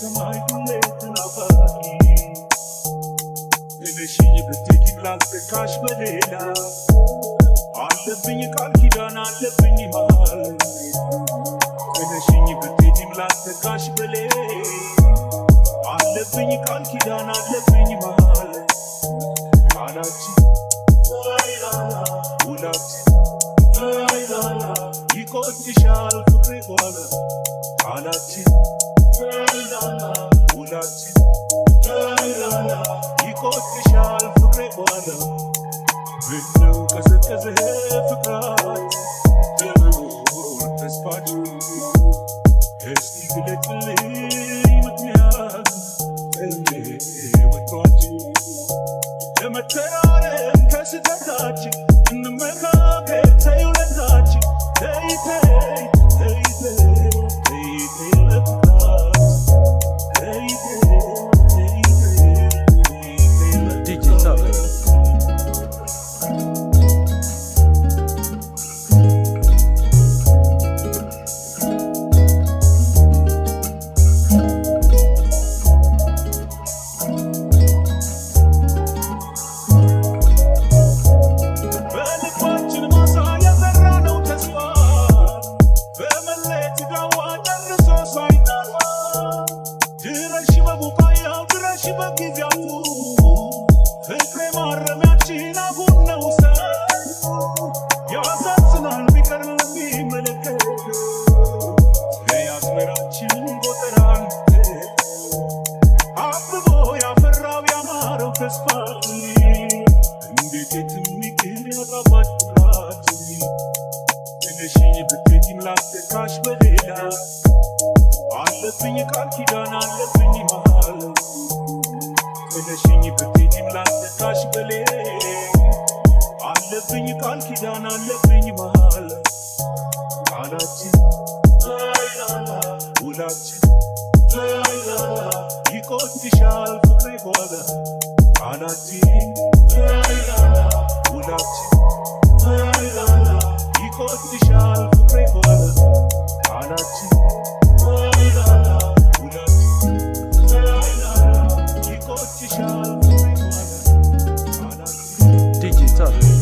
ሰማይ ሁሌት ናፋቂ እነሽኝ ብትሄጂም ላልተካሽ በሌላ አለብኝ ቃል ኪዳን አለብኝ መሃል እነሽኝ ብትሄጂም ላልተካሽ በሌላ አለብኝ ቃል ኪዳን አለብኝ መሃል ቃላችን ውላችን ይቆጭሻል ፍቅሬ ጓለ ቃላችን ውላችን ይቆጭሻል ፍቅሬ ጓለ ምነው ቀዘቀዘ ፍቅራት የመኖር ተስፋችን እስቲ ግለጭልኝ ምክንያት ወጥሯችን ለመተራረም ከስህተታችን እንመካከር ተይው ለታችን ተይ ተይ ተይ ተይ ተይ ተይ ለፍቅራት ተይ ተይ ተይ ተይ ዲጂታል አለብኝ ቃል ኪዳን አለብኝ መሃል እነሽኝ ብትሄጂም ላልተካሽ በሌላ አለብኝ ቃል ኪዳን አለብኝ መሃል ቃላችን ውላችን ይቆጭሻል ፍቅሬ ጓለ ቃላችን ውላችን ይቆጭሻል ፍቅሬ ጓለ ቃላችን digital